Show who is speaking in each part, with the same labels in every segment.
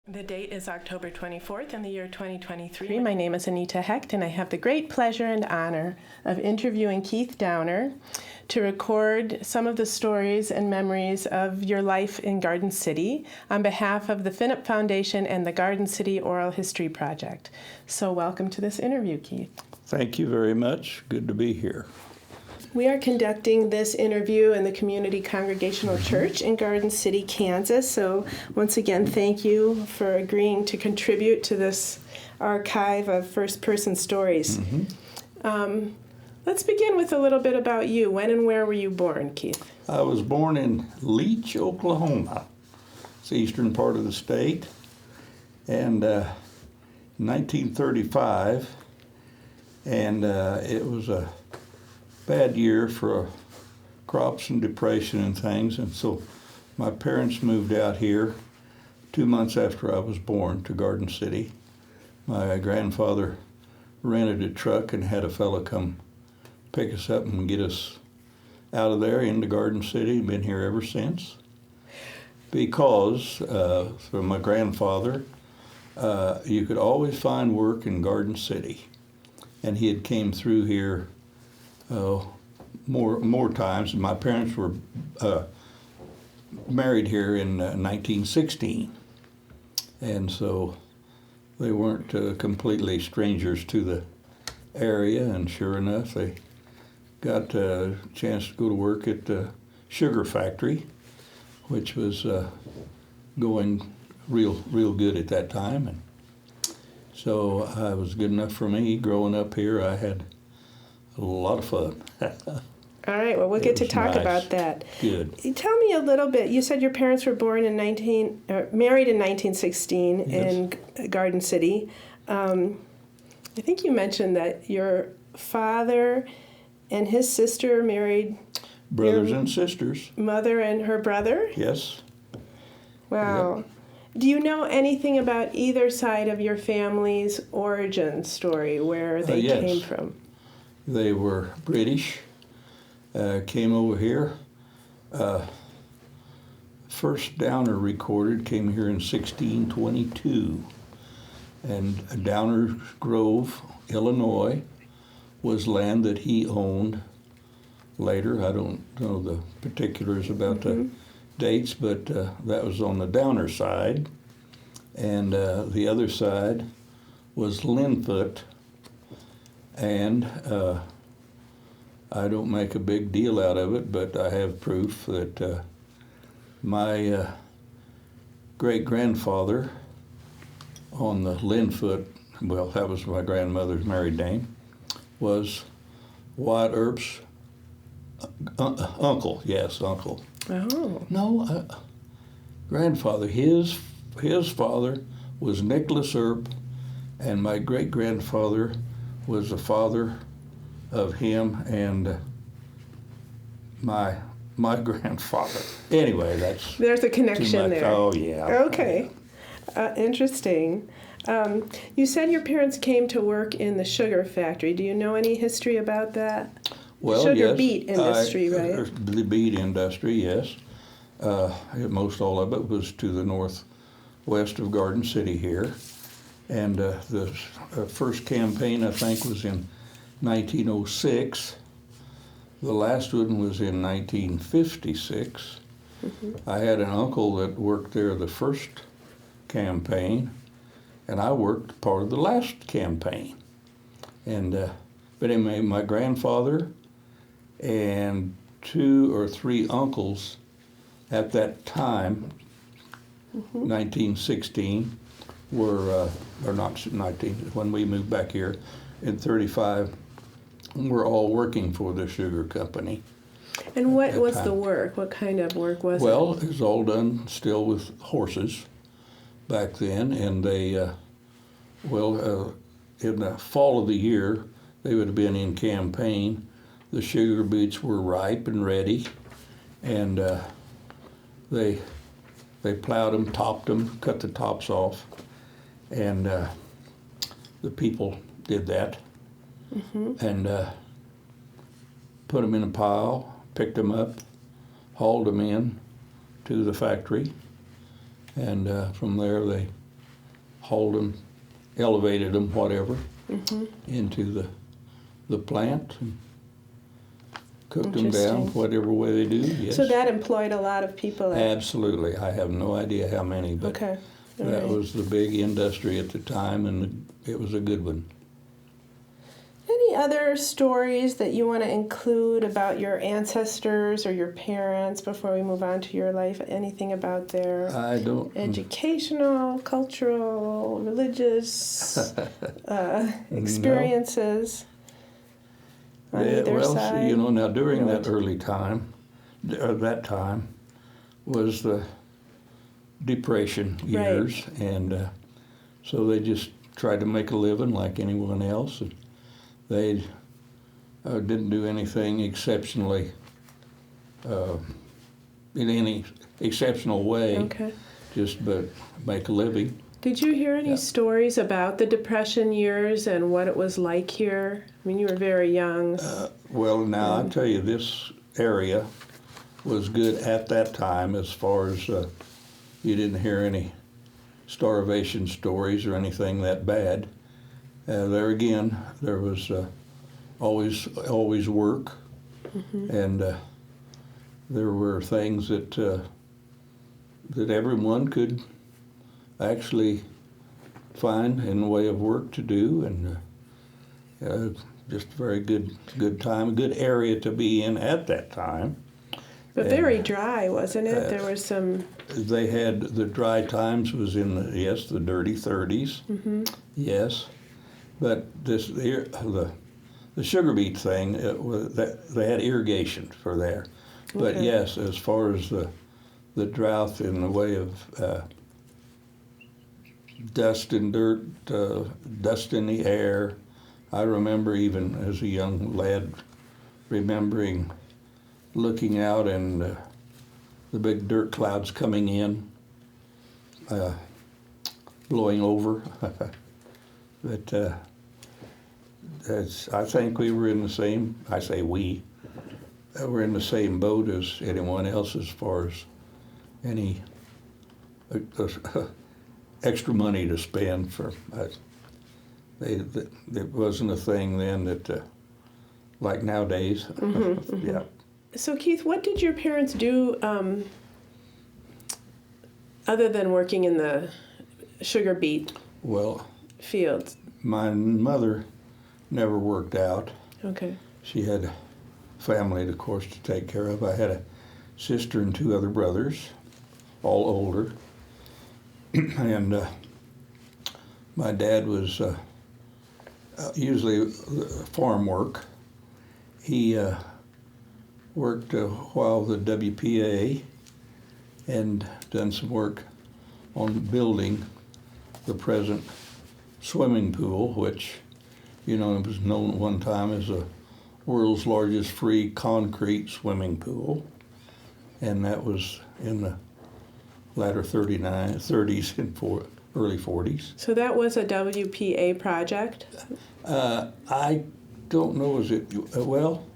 Speaker 1: The date is October 24th in the year 2023. My name is Anita Hecht, and I have the great pleasure and honor of interviewing Keith Downer to record some of the stories and memories of your life in Garden City on behalf of the Finnep Foundation and the Garden City Oral History Project. So welcome to this interview, Keith.
Speaker 2: Thank you very much. Good to be here.
Speaker 1: We are conducting this interview in the Community Congregational Church in Garden City, Kansas. So once again, thank you for agreeing to contribute to this archive of first-person stories. Let's begin with a little bit about you. When and where were you born, Keith?
Speaker 2: I was born in Leach, Oklahoma. It's the eastern part of the state. And 1935, and it was a bad year for crops and depression and things, and so my parents moved out here 2 months after I was born to Garden City. My grandfather rented a truck and had a fellow come pick us up and get us out of there into Garden City. Been here ever since. Because for my grandfather, you could always find work in Garden City, and he had came through here more times. My parents were married here in 1916, and so they weren't completely strangers to the area. And sure enough, they got a chance to go to work at the sugar factory, which was going real good at that time. And so it was good enough for me. Growing up here, I had a lot of fun.
Speaker 1: All right, well, we'll get to talk about that.
Speaker 2: Good.
Speaker 1: Tell me a little bit. You said your parents were married in 1916
Speaker 2: Yes.
Speaker 1: in Garden City. I think you mentioned that your father and his sister married
Speaker 2: Brothers and sisters.
Speaker 1: mother and her brother?
Speaker 2: Yes.
Speaker 1: Wow.
Speaker 2: Yep.
Speaker 1: Do you know anything about either side of your family's origin story, where they
Speaker 2: Yes.
Speaker 1: came from?
Speaker 2: They were British, came over here. First Downer recorded came here in 1622. And Downer Grove, Illinois, was land that he owned later. I don't know the particulars about the dates, but that was on the Downer side. And the other side was Linfoot. And I don't make a big deal out of it, but I have proof that my great-grandfather on the Linfoot, well, that was my grandmother's married name, was Wyatt Earp's uncle. Yes, uncle.
Speaker 1: Oh.
Speaker 2: No, grandfather. His father was Nicholas Earp, and my great-grandfather was the father of him and my grandfather. Anyway,
Speaker 1: There's a connection
Speaker 2: too much.
Speaker 1: there.
Speaker 2: Oh, yeah.
Speaker 1: Okay. Interesting. You said your parents came to work in the sugar factory. Do you know any history about that?
Speaker 2: Well,
Speaker 1: sugar
Speaker 2: yes,
Speaker 1: beet industry, right?
Speaker 2: The beet industry, yes. Most all of it was to the northwest of Garden City here. And the first campaign, I think, was in 1906. The last one was in 1956. I had an uncle that worked there the first campaign, and I worked part of the last campaign. And but anyway, my grandfather and 2 or 3 uncles at that time, 1916, were, or not 19, when we moved back here in 35, were all working for the sugar company.
Speaker 1: And what was the work? What kind of work was it?
Speaker 2: Well, it was all done still with horses back then, and they, in the fall of the year, they would have been in campaign. The sugar beets were ripe and ready, and they plowed them, topped them, cut the tops off, and the people did that, and put them in a pile, picked them up, hauled them in to the factory, and from there they hauled them, elevated them, whatever, into the plant and cooked them down,
Speaker 1: Interesting.
Speaker 2: whatever way they do, yes.
Speaker 1: So that employed a lot of people.
Speaker 2: Absolutely. I have no idea how many, but
Speaker 1: Okay. All
Speaker 2: that
Speaker 1: right.
Speaker 2: was the big industry at the time, and it was a good one.
Speaker 1: Any other stories that you want to include about your ancestors or your parents before we move on to your life? Anything about their
Speaker 2: I don't.
Speaker 1: educational, cultural, religious experiences on
Speaker 2: Yeah,
Speaker 1: either
Speaker 2: well,
Speaker 1: side?
Speaker 2: you know, now during that
Speaker 1: Right.
Speaker 2: early time, that time was the Depression years, and so they just tried to make a living like anyone else. And they didn't do anything exceptionally in any exceptional way,
Speaker 1: Okay.
Speaker 2: just but make a living.
Speaker 1: Did you hear any
Speaker 2: Yeah.
Speaker 1: stories about the Depression years and what it was like here? I mean, you were very young.
Speaker 2: Well, now I'll tell you, this area was good at that time as far as you didn't hear any starvation stories or anything that bad. There again, there was always work, and there were things that everyone could actually find in the way of work to do, and just a very good time, a good area to be in at that time.
Speaker 1: But very dry, wasn't it? There was some.
Speaker 2: They had the dry times was in the dirty 30s, yes, but the sugar beet thing they had irrigation for there, but
Speaker 1: Okay.
Speaker 2: yes, as far as the drought in the way of dust and dirt, dust in the air. I remember even as a young lad remembering looking out and the big dirt clouds coming in, blowing over. But I think we were in the same, I say we, we're in the same boat as anyone else as far as any extra money to spend for. It wasn't a thing then that, like nowadays. Yeah.
Speaker 1: So, Keith, what did your parents do other than working in the sugar beet
Speaker 2: Well,
Speaker 1: fields?
Speaker 2: my mother never worked out.
Speaker 1: Okay.
Speaker 2: She had family, of course, to take care of. I had a sister and two other brothers, all older. And my dad was usually farm work. He worked a while with the WPA and done some work on building the present swimming pool, which, you know, was known at one time as the world's largest free concrete swimming pool. And that was in the latter 30s and early 40s.
Speaker 1: So that was a WPA project?
Speaker 2: I don't know, is it, well,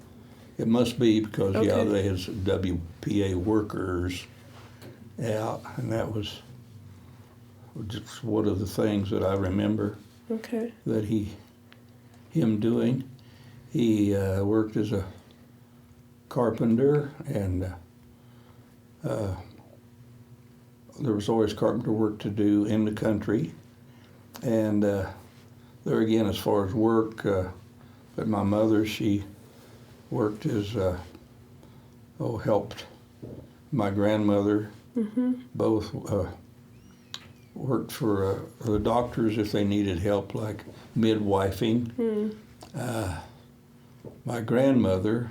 Speaker 2: it must be because, yeah,
Speaker 1: Okay.
Speaker 2: they had some WPA workers out, and that was just one of the things that I remember
Speaker 1: Okay.
Speaker 2: that him doing. He worked as a carpenter, and there was always carpenter work to do in the country. And there again, as far as work, but my mother, she worked as, helped my grandmother. Both worked for the doctors if they needed help, like midwifing. My grandmother,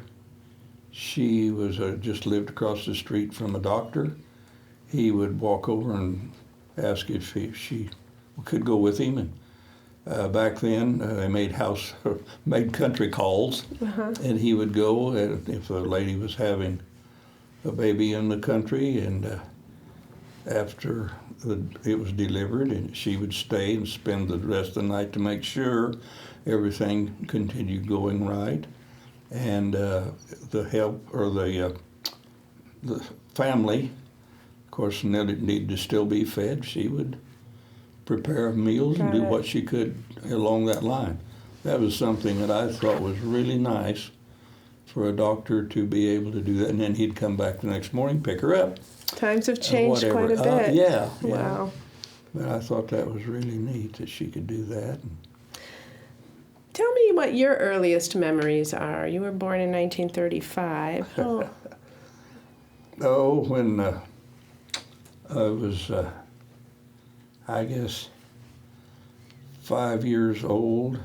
Speaker 2: she was just lived across the street from a doctor. He would walk over and ask if she could go with him. And back then, they made country calls, and he would go if a lady was having a baby in the country, and after it was delivered, and she would stay and spend the rest of the night to make sure everything continued going right, and the help or the family, of course, needed to still be fed. She would prepare meals and
Speaker 1: Got
Speaker 2: do
Speaker 1: it.
Speaker 2: what she could along that line. That was something that I thought was really nice for a doctor to be able to do that. And then he'd come back the next morning, pick her up.
Speaker 1: Times have changed quite a
Speaker 2: whatever.
Speaker 1: bit.
Speaker 2: Yeah.
Speaker 1: Wow.
Speaker 2: But I thought that was really neat that she could do that.
Speaker 1: Tell me what your earliest memories are. You were born in 1935. Oh,
Speaker 2: Oh, when I was, I guess, 5 years old,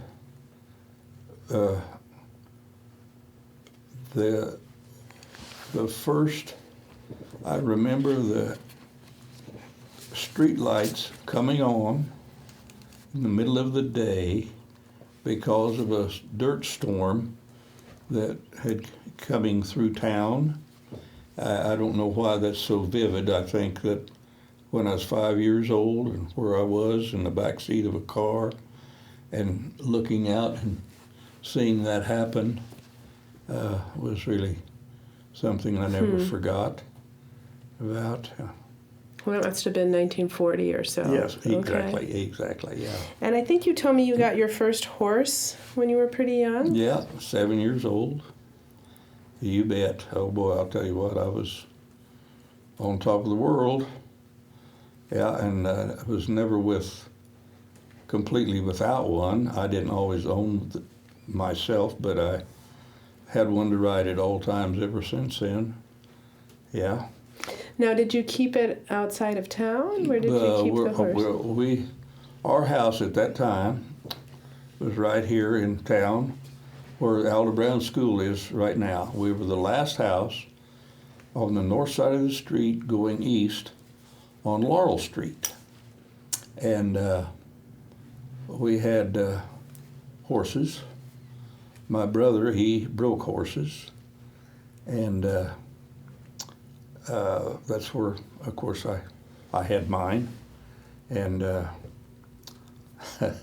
Speaker 2: the first, I remember the street lights coming on in the middle of the day because of a dirt storm that had coming through town. I don't know why that's so vivid. I think that when I was 5 years old and where I was in the back seat of a car and looking out and seeing that happen was really something I never forgot about.
Speaker 1: well, it must have been 1940 or so.
Speaker 2: Yes,
Speaker 1: Okay.
Speaker 2: exactly, yeah.
Speaker 1: And I think you told me you got your first horse when you were pretty young.
Speaker 2: Yeah, 7 years old. You bet. Oh boy, I'll tell you what, I was on top of the world. Yeah, and I was never completely without one. I didn't always own myself, but I had one to ride at all times ever since then. Yeah.
Speaker 1: Now, did you keep it outside of town? Where did you keep the horse?
Speaker 2: Our house at that time was right here in town where Alder Brown School is right now. We were the last house on the north side of the street going east on Laurel Street. And we had horses. My brother, he broke horses. And that's where, of course, I had mine. And I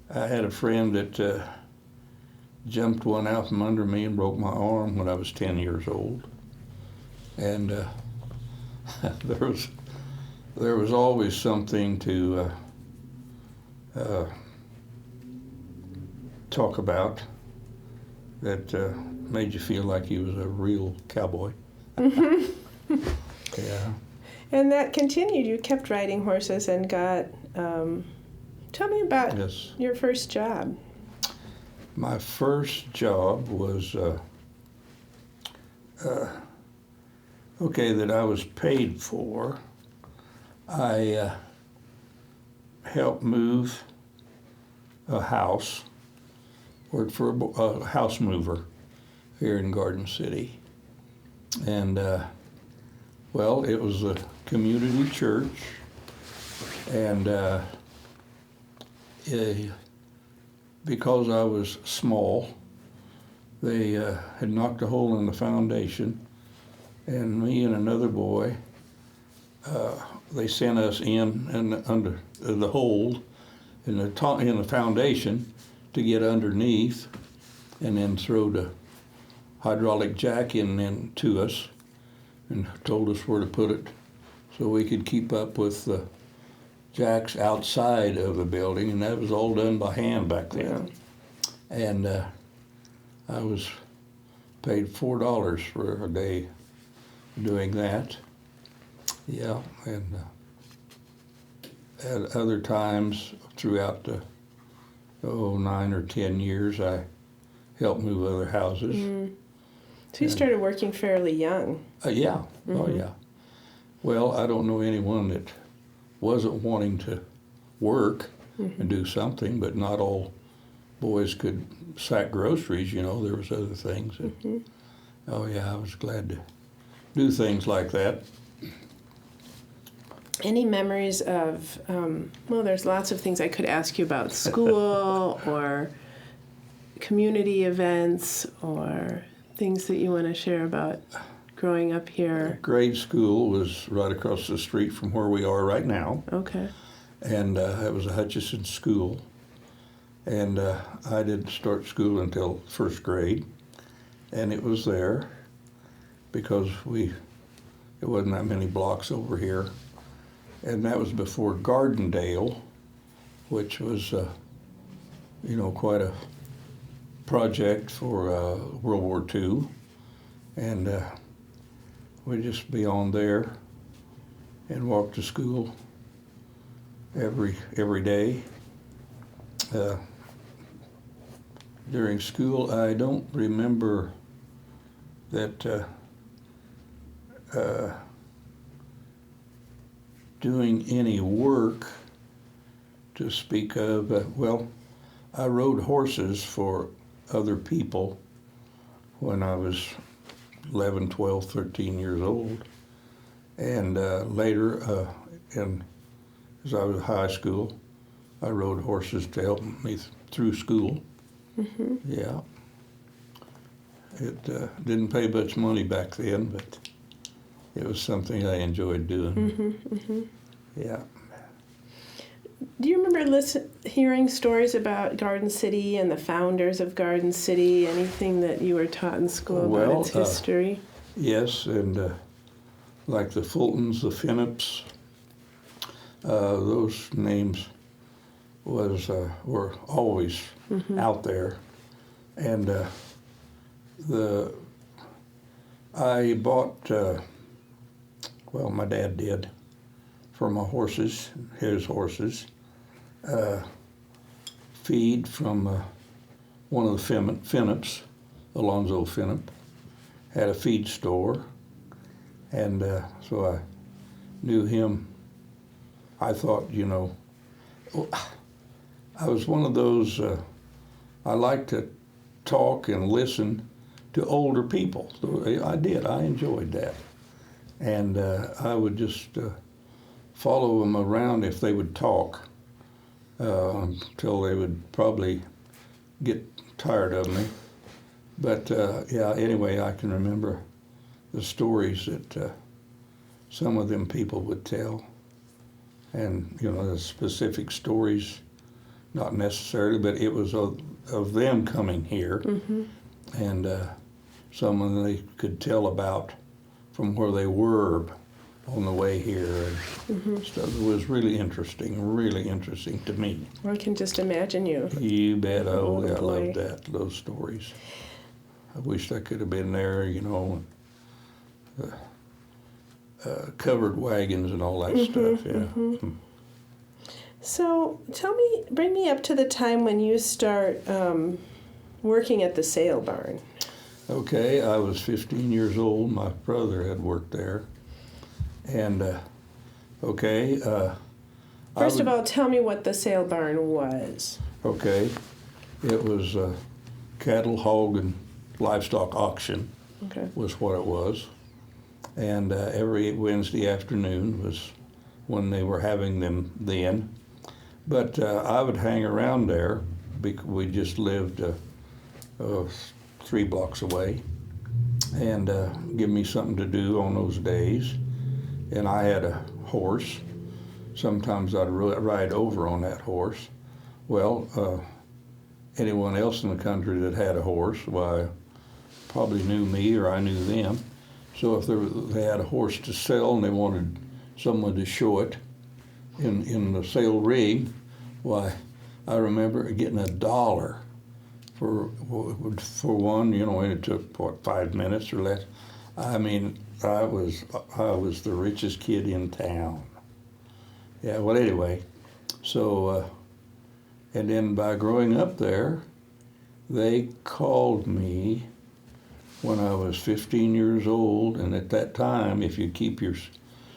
Speaker 2: had a friend that jumped one out from under me and broke my arm when I was 10 years old. And there was always something to talk about that made you feel like you was a real cowboy. Yeah.
Speaker 1: And that continued. You kept riding horses and got. Tell me about
Speaker 2: Yes.
Speaker 1: your first job.
Speaker 2: My first job was that I was paid for. I helped move a house. Worked for a house mover here in Garden City, and well, it was a community church, and because I was small, they had knocked a hole in the foundation, and me and another boy, they sent us in and under the hole in the foundation to get underneath, and then throw the hydraulic jack in to us, and told us where to put it, so we could keep up with the jacks outside of the building, and that was all done by hand back then. Yeah. And I was paid $4 for a day doing that. Yeah, and at other times throughout the 9 or 10 years, I helped move other houses.
Speaker 1: Mm. So you started working fairly young.
Speaker 2: Yeah. Mm-hmm. Oh yeah. Well, I don't know anyone that wasn't wanting to work and do something, but not all boys could sack groceries, you know, there was other things. Oh yeah, I was glad to do things like that.
Speaker 1: Any memories of, well, there's lots of things I could ask you about school or community events or things that you want to share about growing up here.
Speaker 2: Grade school was right across the street from where we are right now.
Speaker 1: Okay.
Speaker 2: And it was a Hutchison school. And I didn't start school until first grade. And it was there because it wasn't that many blocks over here. And that was before Gardendale which was, quite a project for World War II. And we'd just be on there and walk to school every day. During school, I don't remember that doing any work to speak of. I rode horses for other people when I was 11, 12, 13 years old. And later, as I was in high school, I rode horses to help me through school.
Speaker 1: Mm-hmm.
Speaker 2: Yeah. It didn't pay much money back then, but it was something I enjoyed doing.
Speaker 1: Mm-hmm. Mm-hmm.
Speaker 2: Yeah.
Speaker 1: Do you remember hearing stories about Garden City and the founders of Garden City? Anything that you were taught in school about its history?
Speaker 2: Yes, and like the Fultons, the Finnips, those names were always out there. And I bought, my dad did, for my horses, his horses, feed from one of the Finnips, Alonzo Finnip, had a feed store, and so I knew him. I thought, I was one of those, I like to talk and listen to older people. So I did, I enjoyed that. And I would just follow them around if they would talk until they would probably get tired of me. But anyway, I can remember the stories that some of them people would tell. And, the specific stories, not necessarily, but it was of them coming here.
Speaker 1: Mm-hmm.
Speaker 2: And some of them they could tell about from where they were on the way here. And stuff. It was really interesting to me.
Speaker 1: Well, I can just imagine you.
Speaker 2: You bet. Oh, I
Speaker 1: boy.
Speaker 2: loved those stories. I wished I could have been there, covered wagons and all that stuff, yeah.
Speaker 1: Mm-hmm. So bring me up to the time when you start working at the sale barn.
Speaker 2: Okay, I was 15 years old. My brother had worked there. And,
Speaker 1: First of all, tell me what the sale barn was.
Speaker 2: Okay, it was a cattle, hog, and livestock auction.
Speaker 1: Okay.
Speaker 2: Was what it was. And every Wednesday afternoon was when they were having them then. But I would hang around there because we just lived 3 blocks away, and give me something to do on those days. And I had a horse. Sometimes I'd ride over on that horse. Well, anyone else in the country that had a horse, probably knew me or I knew them. So if they had a horse to sell and they wanted someone to show it in the sale ring, I remember getting $1 for one. And it took 5 minutes or less. I mean, I was the richest kid in town. Yeah. Well, anyway, so and then by growing up there, they called me when I was 15 years old, and at that time, if you keep your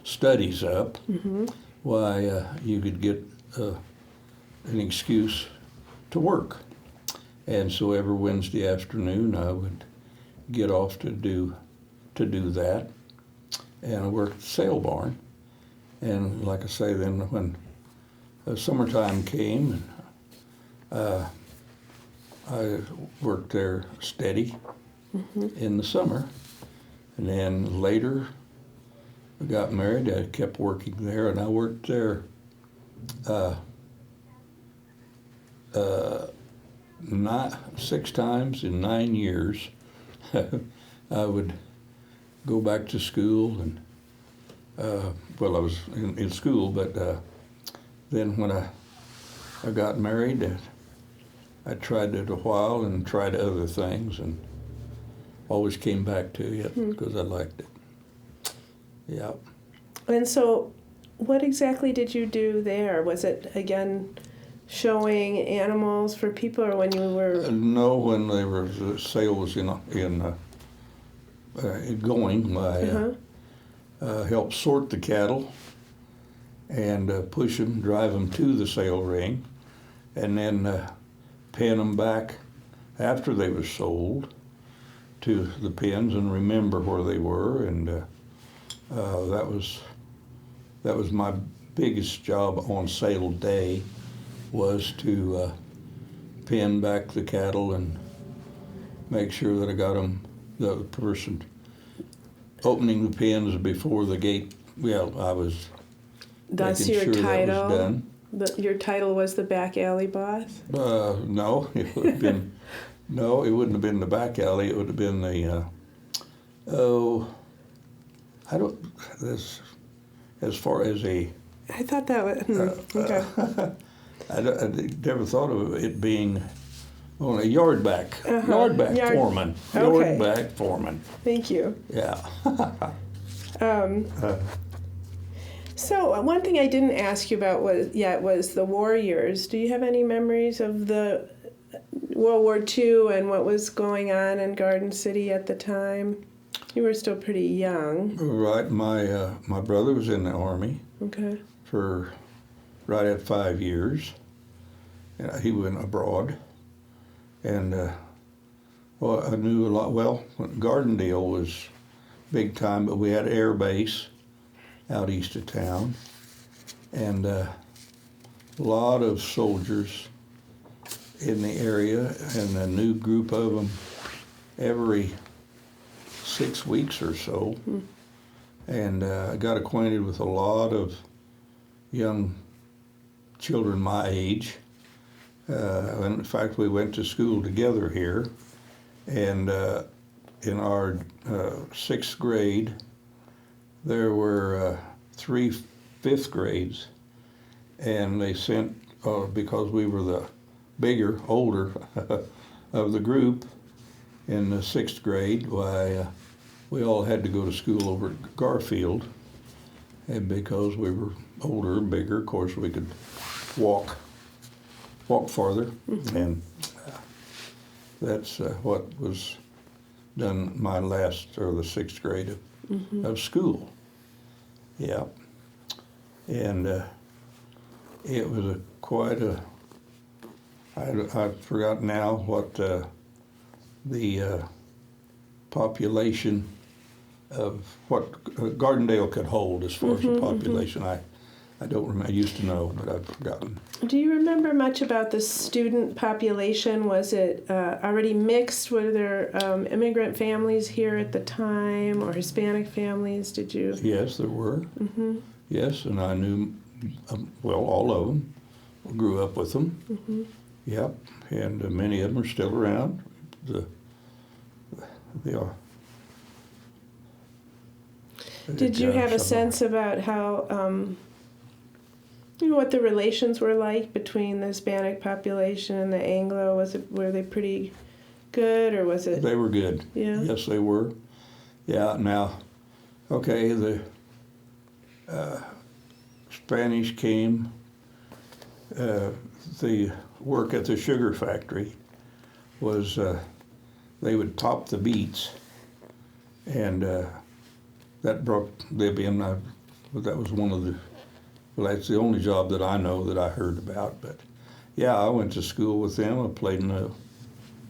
Speaker 2: studies up, you could get an excuse to work. And so every Wednesday afternoon, I would get off to do that, and I worked at the sale barn. And like I say, then when summertime came, I worked there steady in the summer. And then later, I got married. I kept working there, and I worked there 6 times in 9 years. I would go back to school, and I was in school, but then when I I got married, I tried it a while and tried other things and always came back to it because I liked it. Yeah.
Speaker 1: And so, what exactly did you do there? Was it, again, showing animals for people, or when you were...
Speaker 2: No, when there was sale was going, I helped sort the cattle and push them, drive them to the sale ring, and then pen them back after they were sold to the pens and remember where they were, and that was my biggest job on sale day, was to pen back the cattle and make sure that I got them, the person opening the pens before the gate. Well, I was
Speaker 1: That's
Speaker 2: making
Speaker 1: your
Speaker 2: sure
Speaker 1: title?
Speaker 2: that was done.
Speaker 1: Your title was the back alley boss?
Speaker 2: No, it would have been, no, it wouldn't have been the back alley. It would have been the, I don't, this, as far as a,
Speaker 1: I thought that was... okay.
Speaker 2: I never thought of it being, well, a yardback foreman.
Speaker 1: Okay.
Speaker 2: Yardback foreman.
Speaker 1: Thank you.
Speaker 2: Yeah.
Speaker 1: So one thing I didn't ask you about was the war years. Do you have any memories of the World War II and what was going on in Garden City at the time? You were still pretty young.
Speaker 2: Right. My brother was in the Army
Speaker 1: Okay.
Speaker 2: for right at 5 years. He went abroad, and well, I knew a lot. Well, Gardendale was big time, but we had air base out east of town, and a lot of soldiers in the area, and a new group of them every 6 weeks or so. And I got acquainted with a lot of young children my age. In fact, we went to school together here, and in our 6th grade, there were 3 5th grades, and they sent, because we were the bigger, older of the group in the 6th grade, why we all had to go to school over at Garfield, and because we were older and bigger, of course, we could walk farther, and that's what was done my last, or the 6th grade of school. Yeah, and it was quite a, I forgot now what the population of what Gardendale could hold as far as the population. I don't remember. I used to know, but I've forgotten.
Speaker 1: Do you remember much about the student population? Was it already mixed? Were there immigrant families here at the time, or Hispanic families? Did you?
Speaker 2: Yes, there were. Yes, and I knew, well, all of them. Grew up with them. Yep, and many of them are still around. They are.
Speaker 1: Did you have a sense about how, what the relations were like between the Hispanic population and the Anglo? Were they pretty good, or was it?
Speaker 2: They were good.
Speaker 1: Yeah.
Speaker 2: Yes, they were. Yeah. Now, okay, the Spanish came. The work at the sugar factory was they would top the beets, and that brought them in. That was one of the, well, that's the only job that I know that I heard about. But yeah, I went to school with them. I played in the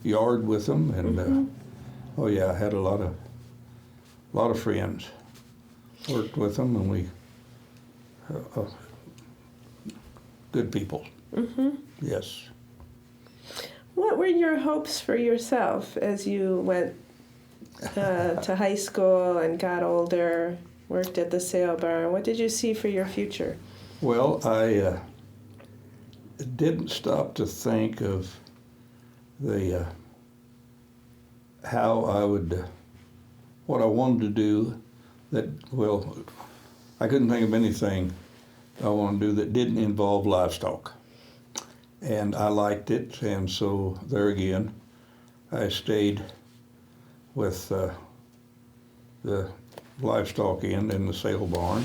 Speaker 2: yard with them, and oh yeah, I had a lot of friends. Worked with them, and we good people. Yes.
Speaker 1: What were your hopes for yourself as you went to high school and got older, worked at the sale barn? What did you see for your future?
Speaker 2: Well, I didn't stop to think of the how I would, what I wanted to do. That, well, I couldn't think of anything I wanted to do that didn't involve livestock. and I liked it, and so there again, I stayed with the livestock end in the sale barn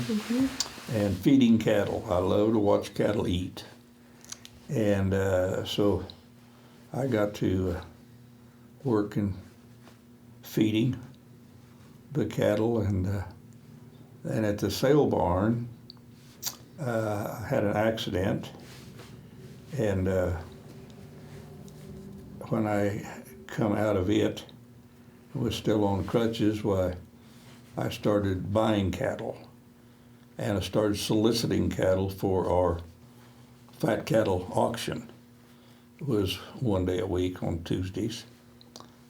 Speaker 2: and feeding cattle. I love to watch cattle eat, and so I got to work in feeding the cattle, and at the sale barn, I had an accident, and when I come out of it, I was still on crutches. Why, I started buying cattle, and I started soliciting cattle for our fat cattle auction. It was one day a week on Tuesdays,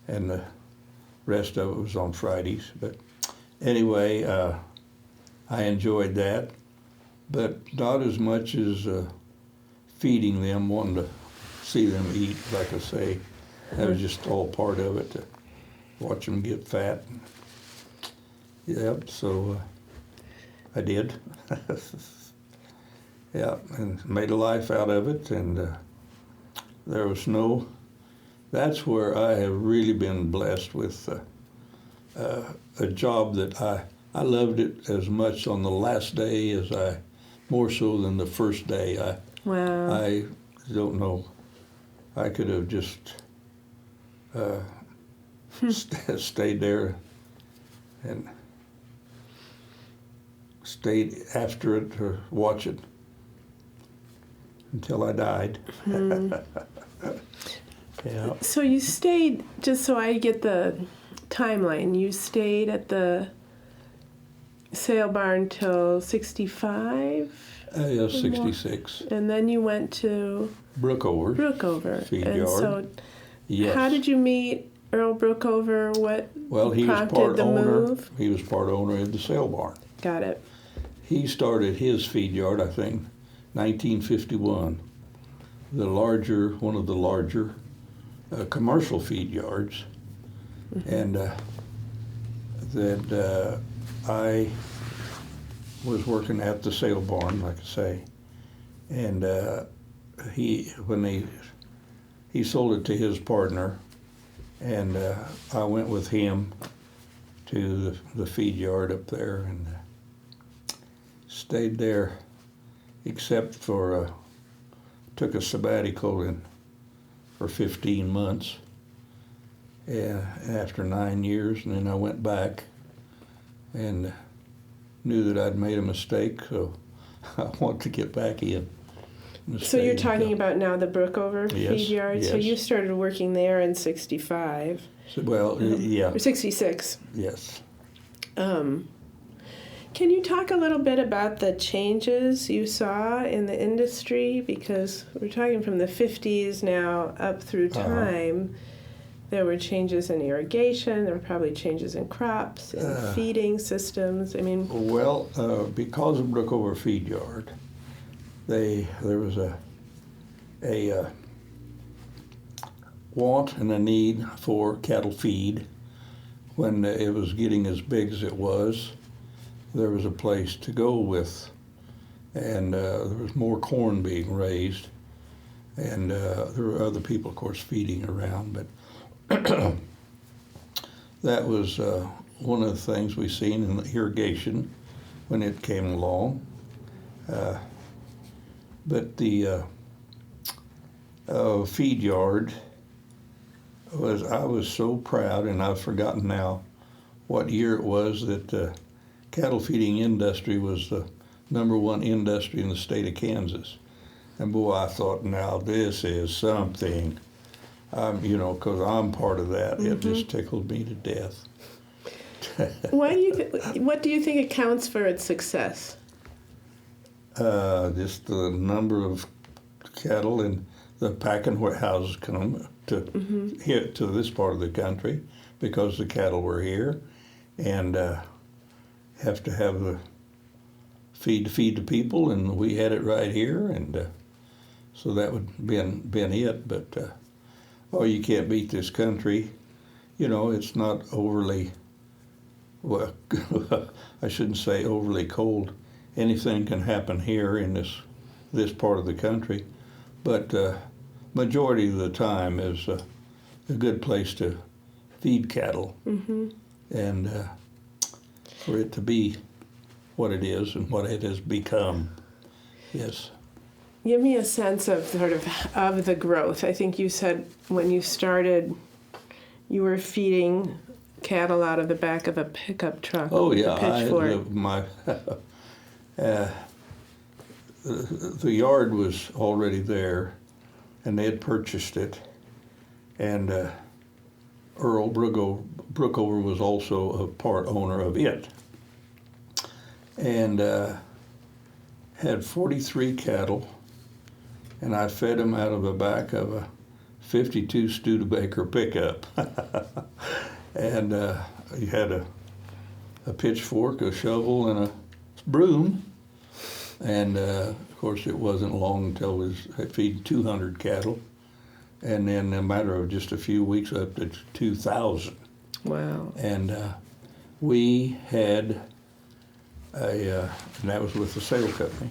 Speaker 2: and the rest of it was on Fridays. But anyway, I enjoyed that, but not as much as feeding them, wanting to see them eat, like I say. That was just all part of it, to watch them get fat. Yep, so I did. Yeah, and made a life out of it, and there was no, that's where I have really been blessed with a job that I loved it as much on the last day as more so than the first day.
Speaker 1: Wow.
Speaker 2: I don't know, I could have just stayed there and stayed after it or watch it until I died. Yeah.
Speaker 1: So you stayed, just so I get the timeline, you stayed at the sale barn till 65?
Speaker 2: Yeah, 66.
Speaker 1: And then you went to
Speaker 2: Brookover. Feed
Speaker 1: and
Speaker 2: yard.
Speaker 1: So
Speaker 2: Yes.
Speaker 1: how did you meet Earl Brookover? What
Speaker 2: Well, he was
Speaker 1: prompted
Speaker 2: part
Speaker 1: the
Speaker 2: owner.
Speaker 1: move?
Speaker 2: He was part owner of the sale barn.
Speaker 1: Got it.
Speaker 2: He started his feed yard, I think, 1951. One of the larger commercial feed yards, and that I was working at the sale barn, like I say, and when he sold it to his partner, and I went with him to the feed yard up there, and stayed there, except for took a sabbatical for 15 months after 9 years, and then I went back and knew that I'd made a mistake, so I want to get back in.
Speaker 1: So you're talking about now the Brookover
Speaker 2: Yes,
Speaker 1: feed yard? So
Speaker 2: yes.
Speaker 1: you started working there in 65.
Speaker 2: Well, yeah,
Speaker 1: Or 66.
Speaker 2: yes.
Speaker 1: Can you talk a little bit about the changes you saw in the industry? Because we're talking from the 50s now up through time. There were changes in irrigation. There were probably changes in crops, in feeding systems. I mean,
Speaker 2: Well, because of Brookover Feed Yard, there was a want and a need for cattle feed. When it was getting as big as it was, there was a place to go with, and there was more corn being raised, and there were other people, of course, feeding around, but that was one of the things we seen in the irrigation when it came along. But the feed yard I was so proud, and I've forgotten now what year it was, that the cattle feeding industry was the #1 industry in the state of Kansas. And boy, I thought, now this is something. Because I'm part of that. It just tickled me to death.
Speaker 1: what do you think accounts for its success?
Speaker 2: Just the number of cattle in the packing warehouses come to here to this part of the country, because the cattle were here, and have to have the feed the people, and we had it right here, and so that would been it. But you can't beat this country. It's not overly, well, I shouldn't say overly cold. Anything can happen here in this part of the country, but majority of the time is a good place to feed cattle. And for it to be what it is and what it has become. Yes.
Speaker 1: Give me a sense of of the growth. I think you said when you started, you were feeding cattle out of the back of a pickup truck.
Speaker 2: Oh
Speaker 1: with
Speaker 2: yeah,
Speaker 1: a pitchfork.
Speaker 2: The yard was already there, and they had purchased it, and Earl Brookover was also a part owner of it, and had 43 cattle, and I fed them out of the back of a 52 Studebaker pickup. And he had a pitchfork, a shovel, and a broom. And of course, it wasn't long until I feed 200 cattle, and then in a matter of just a few weeks, up to 2,000.
Speaker 1: Wow.
Speaker 2: And we had and that was with the sale company.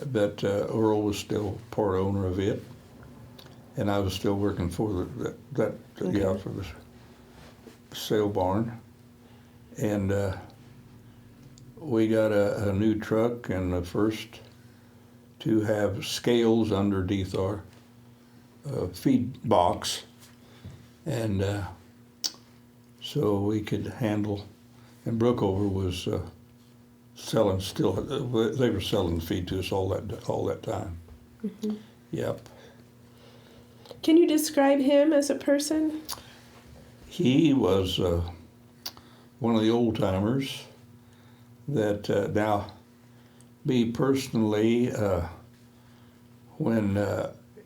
Speaker 2: But Earl was still part owner of it, and I was still working for for the sale barn. And we got a new truck, and the first to have scales underneath our feed box, and so we could handle. And Brookover was selling still. They were selling the feed to us all that time. Yep.
Speaker 1: Can you describe him as a person?
Speaker 2: He was one of the old timers that now, me personally, when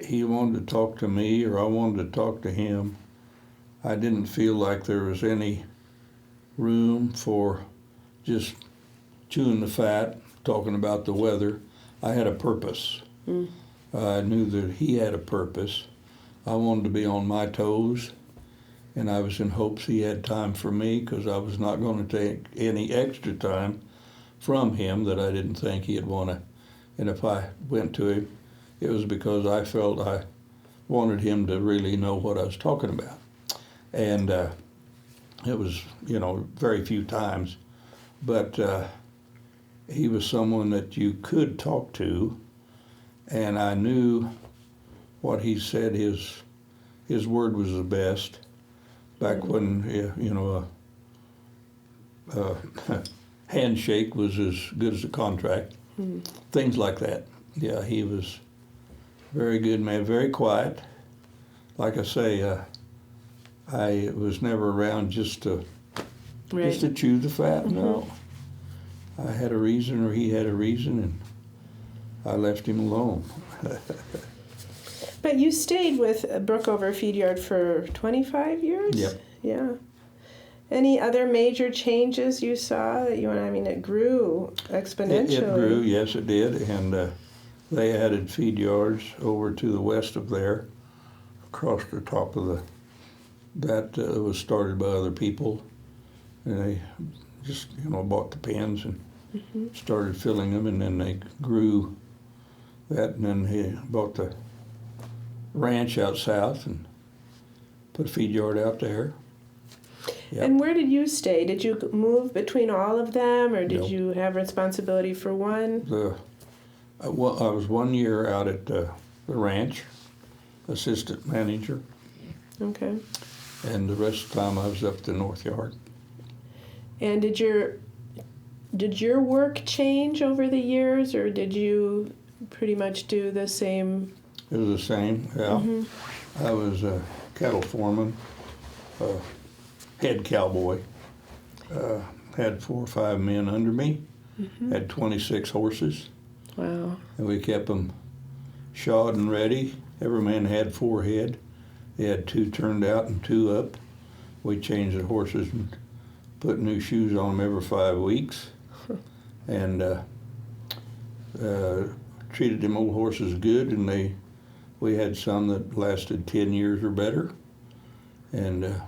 Speaker 2: he wanted to talk to me or I wanted to talk to him, I didn't feel like there was any room for just chewing the fat, talking about the weather. I had a purpose. I knew that he had a purpose. I wanted to be on my toes, and I was in hopes he had time for me, because I was not going to take any extra time from him that I didn't think he'd want to. And if I went to him, it was because I felt I wanted him to really know what I was talking about. And it was, very few times. But he was someone that you could talk to, and I knew what he said, his word was the best. Back when, a handshake was as good as a contract. Things like that. Yeah, he was very good man, very quiet. Like I say, I was never around just to chew the fat. No, I had a reason, or he had a reason, and I left him alone.
Speaker 1: But you stayed with Brookover Feed Yard for 25 years?
Speaker 2: Yep.
Speaker 1: Yeah. Any other major changes you saw that it grew exponentially?
Speaker 2: It grew, yes it did, and they added feed yards over to the west of there, across the top of that was started by other people, and they just, bought the pens and started filling them, and then they grew that, and then he bought the ranch out south and put a feed yard out there. Yep.
Speaker 1: And where did you stay? Did you move between all of them, or did
Speaker 2: Nope.
Speaker 1: you have responsibility for one?
Speaker 2: I was 1 year out at the ranch, assistant manager,
Speaker 1: Okay.
Speaker 2: and the rest of the time I was up at the north yard.
Speaker 1: And did your work change over the years, or did you pretty much do the same?
Speaker 2: It was the same, yeah. I was a cattle foreman, head cowboy, had 4 or 5 men under me, had 26 horses,
Speaker 1: Wow.
Speaker 2: and we kept them shod and ready. Every man had 4 head. They had 2 turned out and 2 up. We changed the horses and put new shoes on them every 5 weeks, and treated them old horses good, and we had some that lasted 10 years or better. And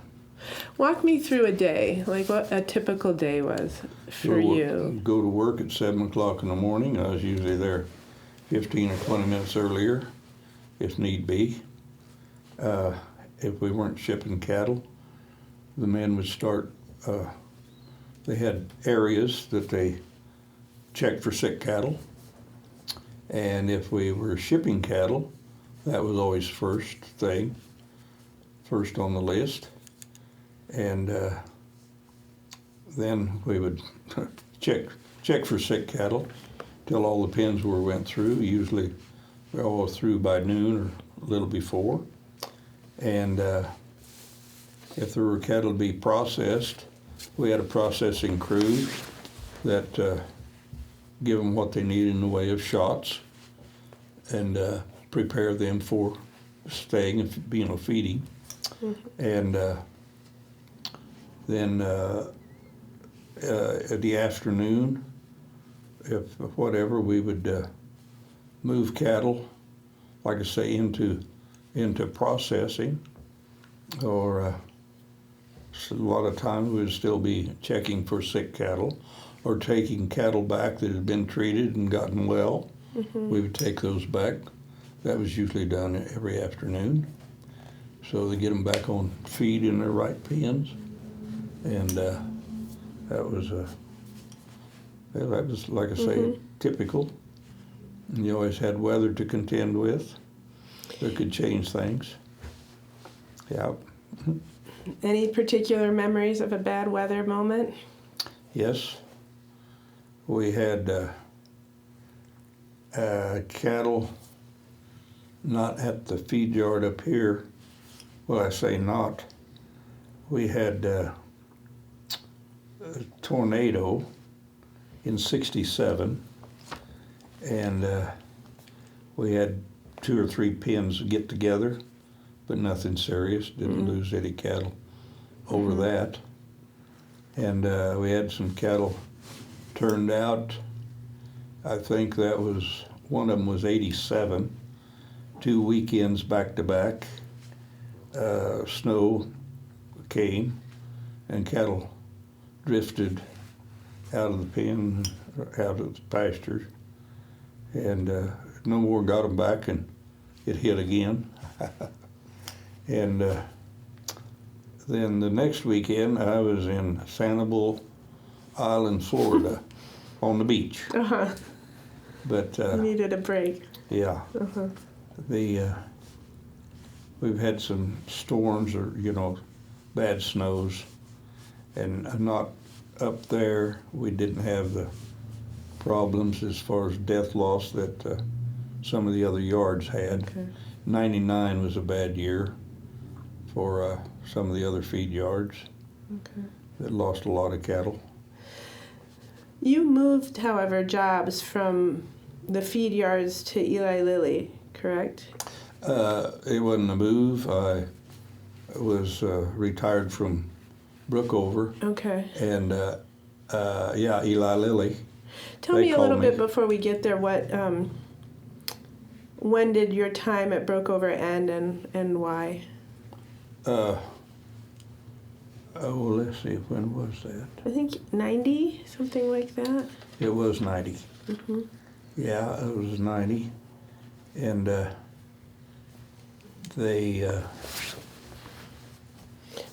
Speaker 1: Walk me through a day, like what a typical day was for you.
Speaker 2: Go to work at 7 o'clock in the morning. I was usually there 15 or 20 minutes earlier. if need be. If we weren't shipping cattle, the men would start, they had areas that they checked for sick cattle. And if we were shipping cattle, that was always first thing, first on the list. And then we would check for sick cattle till all the pens went through. Usually they're all through by noon or a little before. And if there were cattle to be processed, we had a processing crew that give them what they need in the way of shots and prepare them for staying and being feeding. Mm-hmm. And then at the afternoon, if whatever, we would move cattle, like I say, into processing, or so a lot of times we would still be checking for sick cattle, or taking cattle back that had been treated and gotten well. Mm-hmm. We would take those back. That was usually done every afternoon. So they get them back on feed in their right pens, and that was like I say, mm-hmm. typical. And you always had weather to contend with that could change things. Yeah.
Speaker 1: Any particular memories of a bad weather moment?
Speaker 2: Yes. We had cattle not at the feed yard up here. Well, I say not. We had a tornado in '67, and we had 2 or 3 pens get together, but nothing serious. Didn't mm-hmm. lose any cattle over mm-hmm. that. And we had some cattle turned out. I think that was, one of them was '87, 2 weekends back to back. Snow came and cattle drifted out of the pen, out of the pastures, and no more got them back, and it hit again. And then the next weekend I was in Sanibel Island, Florida, on the beach.
Speaker 1: Uh-huh.
Speaker 2: But
Speaker 1: you needed a break.
Speaker 2: Yeah. Uh-huh. We've had some storms, or bad snows, and not up there. We didn't have the problems as far as death loss that some of the other yards had. Okay. '99 was a bad year for some of the other feed yards. Okay. That lost a lot of cattle.
Speaker 1: You moved, however, jobs from the feed yards to Eli Lilly, correct?
Speaker 2: It wasn't a move. I was retired from Brookover.
Speaker 1: Okay.
Speaker 2: And Eli Lilly.
Speaker 1: Tell me a little bit before we get there. When did your time at Brookover end, and why?
Speaker 2: Let's see. When was that?
Speaker 1: I think 90, something like that.
Speaker 2: It was 90. Mm-hmm. Yeah, it was 90, and they.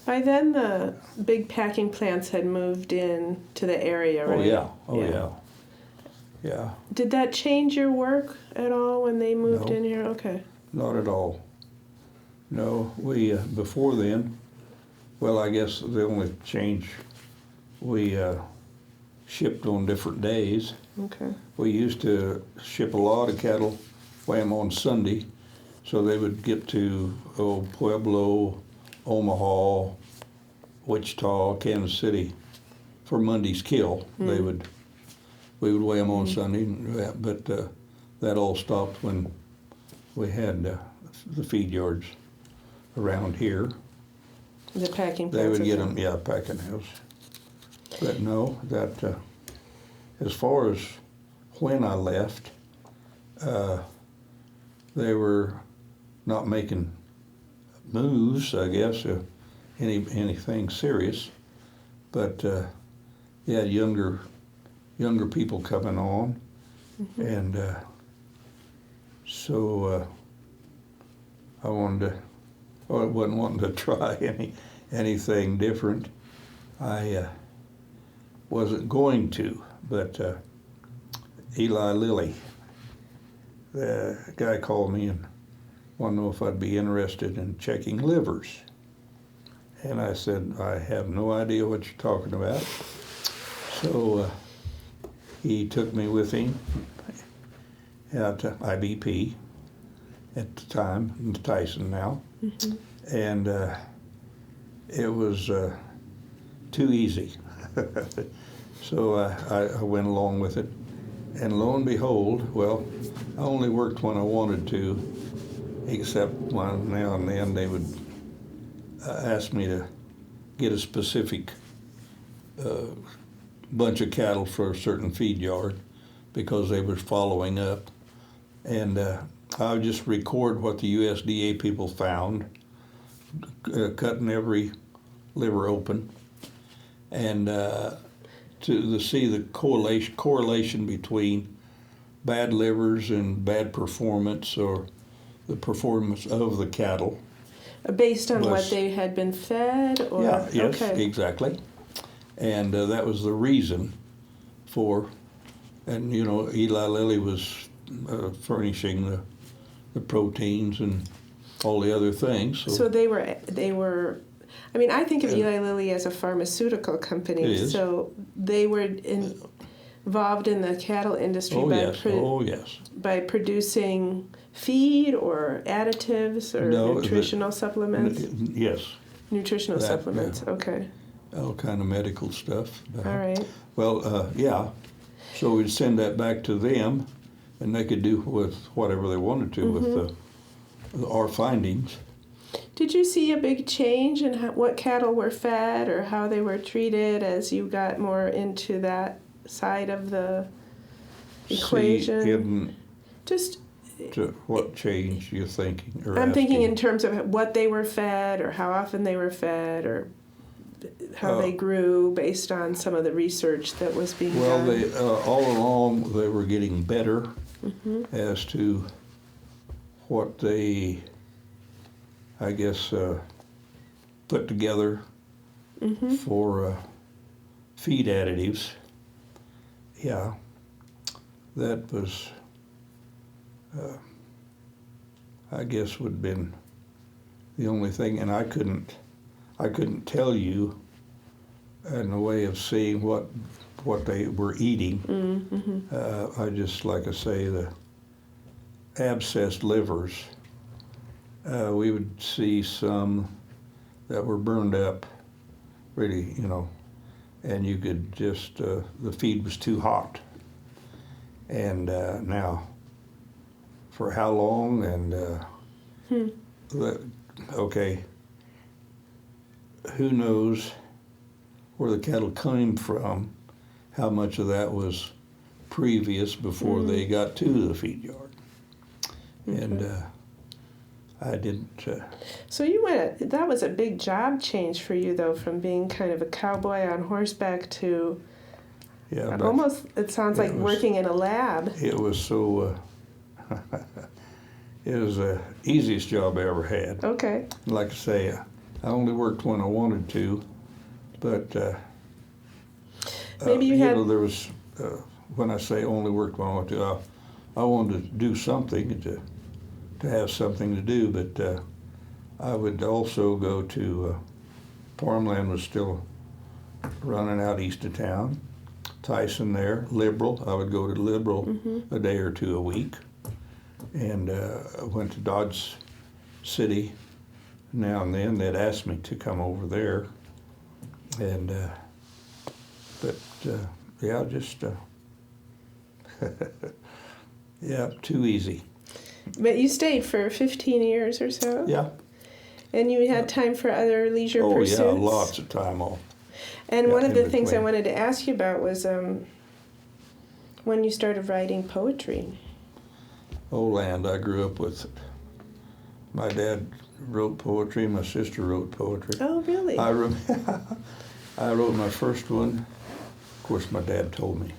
Speaker 1: By then, the big packing plants had moved in to the area, right?
Speaker 2: Oh yeah. Yeah.
Speaker 1: Did that change your work at all when they moved
Speaker 2: No,
Speaker 1: in here? Okay.
Speaker 2: Not at all. No, we before then. Well, I guess the only change, we shipped on different days.
Speaker 1: Okay.
Speaker 2: We used to ship a lot of cattle, weigh them on Sunday, so they would get to Pueblo, Omaha, Wichita, Kansas City for Monday's kill. Mm. We would weigh them on Sunday, but that all stopped when we had the feed yards around here.
Speaker 1: The packing plants.
Speaker 2: They would get them, packing house. But no, that as far as when I left, they were not making moves, I guess, anything serious. But you had younger people coming on, mm-hmm. and so I wasn't wanting to try anything different. I wasn't going to, but Eli Lilly, the guy called me and wanted to know if I'd be interested in checking livers. And I said, I have no idea what you're talking about. So he took me with him out to IBP at the time, Tyson now. Mm-hmm. And it was too easy. So I went along with it. And lo and behold, well, I only worked when I wanted to, except when now and then they would ask me to get a specific bunch of cattle for a certain feed yard because they were following up. And I would just record what the USDA people found, cutting every liver open, and to see the correlation between bad livers and bad performance or the performance of the cattle.
Speaker 1: Based on what they had been fed? Or?
Speaker 2: Yeah, yes,
Speaker 1: okay.
Speaker 2: Exactly. And that was the reason for, and you know, Eli Lilly was furnishing the proteins and all the other things.
Speaker 1: So they were, I mean, I think of Eli Lilly as a pharmaceutical company.
Speaker 2: It is.
Speaker 1: So they were involved in the cattle industry by producing feed or additives or nutritional supplements?
Speaker 2: Yes.
Speaker 1: Nutritional supplements, okay.
Speaker 2: All kind of medical stuff.
Speaker 1: All right.
Speaker 2: Well, yeah. So we'd send that back to them, and they could do with whatever they wanted to with our findings.
Speaker 1: Did you see a big change in what cattle were fed or how they were treated as you got more into that side of the equation?
Speaker 2: To what change you're thinking? Or
Speaker 1: I'm
Speaker 2: asking?
Speaker 1: thinking in terms of what they were fed or how often they were fed or how they grew based on some of the research that was being done.
Speaker 2: Well, all along they were getting better as to what they, I guess, put together for feed additives. Yeah, that was, I guess, would have been the only thing, and I couldn't tell you in a way of seeing what they were eating. I just, like I say, the abscessed livers, we would see some that were burned up, really, you know, and you could just, the feed was too hot. And now, for how long and, okay, who knows where the cattle came from, how much of that was previous before they got to the feed yard. And I didn't.
Speaker 1: So that was a big job change for you, though, from being kind of a cowboy on horseback to almost, it sounds like working in a lab.
Speaker 2: It was so, it was the easiest job I ever had.
Speaker 1: Okay.
Speaker 2: Like I say, I only worked when I wanted to, but
Speaker 1: maybe you had.
Speaker 2: There was, when I say only worked when I wanted to, I wanted to do something to have something to do, but I would also go to, farmland was still running out east of town. Tyson there, Liberal, I would go to Liberal a day or two a week. And I went to Dodge City now and then. They'd ask me to come over there. And, yeah, just, yeah, too easy.
Speaker 1: But you stayed for 15 years or so?
Speaker 2: Yeah.
Speaker 1: And you had time for other leisure pursuits?
Speaker 2: Oh, yeah, lots of time off.
Speaker 1: And one of the things I wanted to ask you about was when you started writing poetry.
Speaker 2: Oh, land, I grew up with it. My dad wrote poetry, my sister wrote poetry.
Speaker 1: Oh, really?
Speaker 2: I wrote my first one. Of course, my dad told me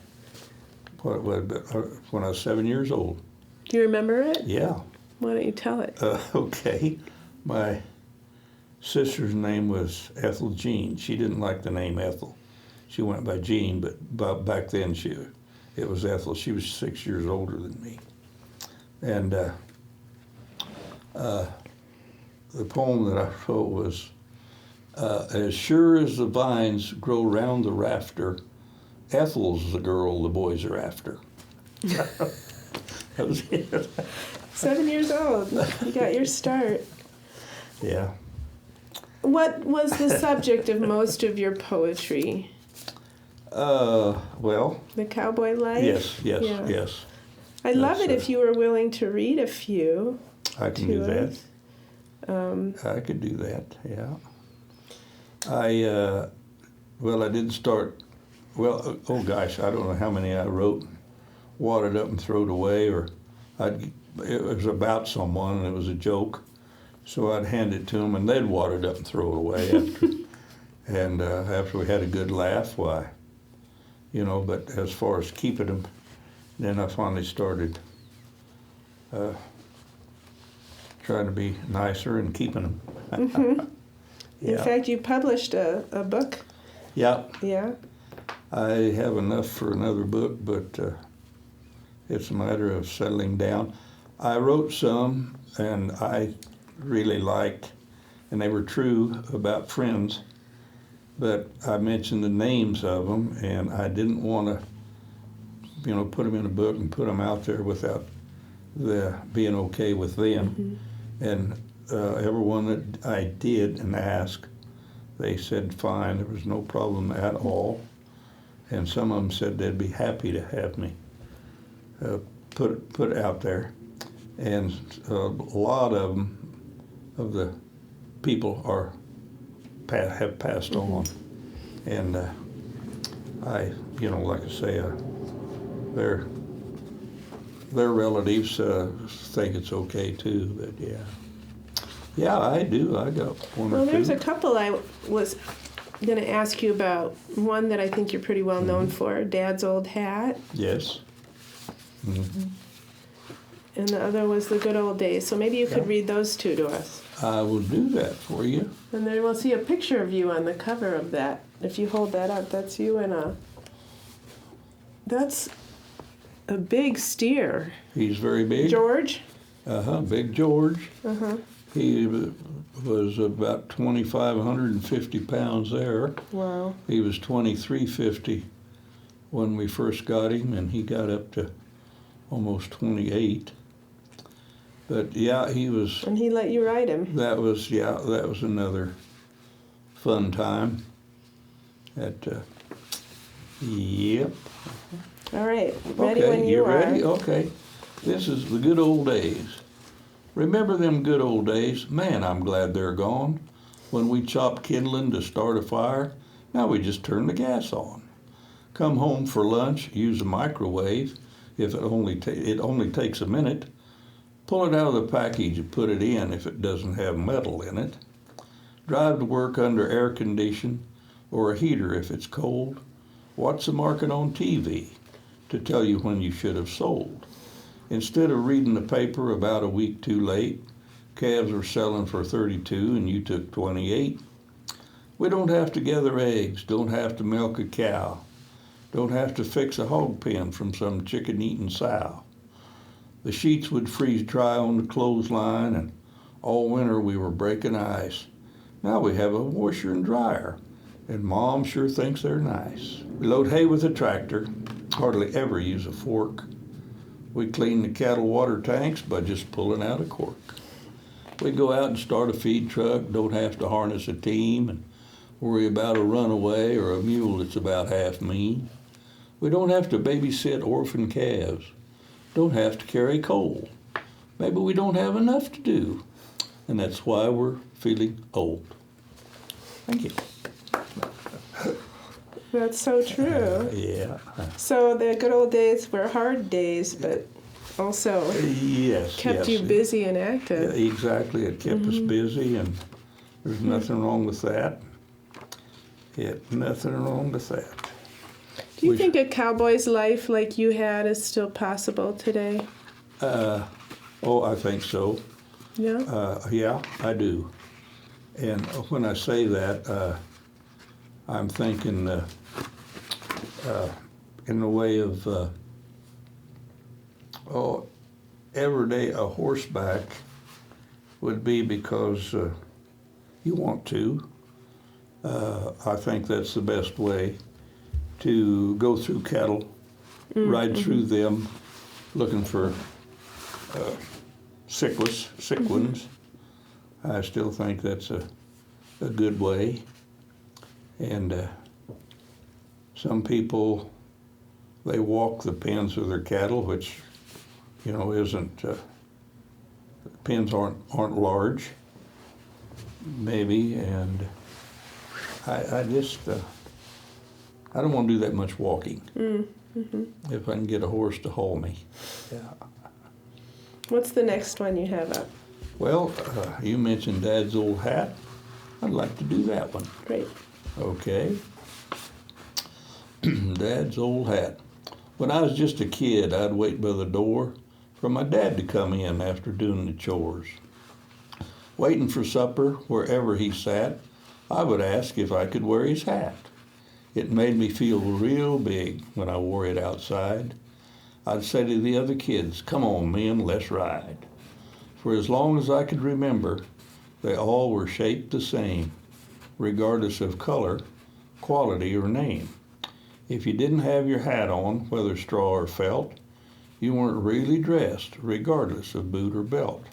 Speaker 2: what it was, but when I was 7 years old.
Speaker 1: Do you remember it?
Speaker 2: Yeah.
Speaker 1: Why don't you tell it?
Speaker 2: Okay. My sister's name was Ethel Jean. She didn't like the name Ethel. She went by Jean, but back then it was Ethel. She was 6 years older than me. And the poem that I wrote was, as sure as the vines grow round the rafter, Ethel's the girl the boys are after. That was it.
Speaker 1: 7 years old. You got your start.
Speaker 2: Yeah.
Speaker 1: What was the subject of most of your poetry?
Speaker 2: Well.
Speaker 1: The cowboy life?
Speaker 2: Yes.
Speaker 1: I'd love it if you were willing to read a few.
Speaker 2: I can do that.
Speaker 1: us.
Speaker 2: I could do that, yeah. I didn't start, oh gosh, I don't know how many I wrote, wadded up and throwed away, or it was about someone and it was a joke, so I'd hand it to them and they'd wad it up and throw it away after. And after we had a good laugh, why, but as far as keeping them, then I finally started trying to be nicer and keeping them.
Speaker 1: Mm-hmm.
Speaker 2: Yeah.
Speaker 1: In fact, you published a book.
Speaker 2: Yeah.
Speaker 1: Yeah.
Speaker 2: I have enough for another book, but it's a matter of settling down. I wrote some, and I really liked, and they were true about friends, but I mentioned the names of them, and I didn't want to, put them in a book and put them out there without being okay with them. Mm-hmm. And everyone that I did and asked, they said fine, there was no problem at all. And some of them said they'd be happy to have me put it out there. And a lot of them, of the people have passed on. And I, like I say, their relatives think it's okay too, but yeah. Yeah, I do. I got one or two.
Speaker 1: Well, there's a couple I was going to ask you about. One that I think you're pretty well known for, Dad's Old Hat.
Speaker 2: Yes. Mm-hmm.
Speaker 1: And the other was The Good Old Days. So maybe you could read those two to us.
Speaker 2: I will do that for you.
Speaker 1: And then we'll see a picture of you on the cover of that. If you hold that up, that's you and that's a big steer.
Speaker 2: He's very big.
Speaker 1: George?
Speaker 2: Big George.
Speaker 1: Uh-huh.
Speaker 2: He was about 2,550 pounds there.
Speaker 1: Wow.
Speaker 2: He was 2,350 when we first got him, and he got up to almost 28. But yeah, he was.
Speaker 1: And he let you ride him.
Speaker 2: That was another fun time. Yep.
Speaker 1: All right, ready
Speaker 2: Okay,
Speaker 1: when you are.
Speaker 2: ready? Okay. This is the good old days. Remember them good old days? Man, I'm glad they're gone. When we chopped kindling to start a fire, now we just turn the gas on. Come home for lunch, use a microwave. If it only takes a minute. Pull it out of the package and put it in if it doesn't have metal in it. Drive to work under air condition or a heater if it's cold. Watch the market on TV to tell you when you should have sold. Instead of reading the paper about a week too late, calves were selling for 32 and you took 28. We don't have to gather eggs, don't have to milk a cow, don't have to fix a hog pen from some chicken-eating sow. The sheets would freeze dry on the clothesline, and all winter we were breaking ice. Now we have a washer and dryer, and Mom sure thinks they're nice. We load hay with a tractor, hardly ever use a fork. We clean the cattle water tanks by just pulling out a cork. We go out and start a feed truck, don't have to harness a team, and worry about a runaway or a mule that's about half mean. We don't have to babysit orphan calves, don't have to carry coal. Maybe we don't have enough to do, and that's why we're feeling old. Thank you.
Speaker 1: That's so true.
Speaker 2: Yeah.
Speaker 1: So the good old days were hard days, but also kept you busy and active.
Speaker 2: Yeah, exactly. It kept us busy, and there's nothing wrong with that. Nothing wrong with that.
Speaker 1: Do you think a cowboy's life like you had is still possible today?
Speaker 2: Oh, I think so.
Speaker 1: Yeah?
Speaker 2: Yeah, I do. And when I say that, I'm thinking in the way of, every day a horseback would be because you want to. I think that's the best way to go through cattle, ride through them, looking for sick ones. I still think that's a good way. And some people, they walk the pens of their cattle, which, isn't, pens aren't large, maybe, and I just, I don't want to do that much walking. If I can get a horse to haul me. Yeah.
Speaker 1: What's the next one you have up?
Speaker 2: Well, you mentioned Dad's old hat. I'd like to do that one.
Speaker 1: Great.
Speaker 2: Okay. Dad's old hat. When I was just a kid, I'd wait by the door for my dad to come in after doing the chores. Waiting for supper, wherever he sat, I would ask if I could wear his hat. It made me feel real big when I wore it outside. I'd say to the other kids, "Come on, men, let's ride." For as long as I could remember, they all were shaped the same, regardless of color, quality, or name. If you didn't have your hat on, whether straw or felt, you weren't really dressed, regardless of boot or belt.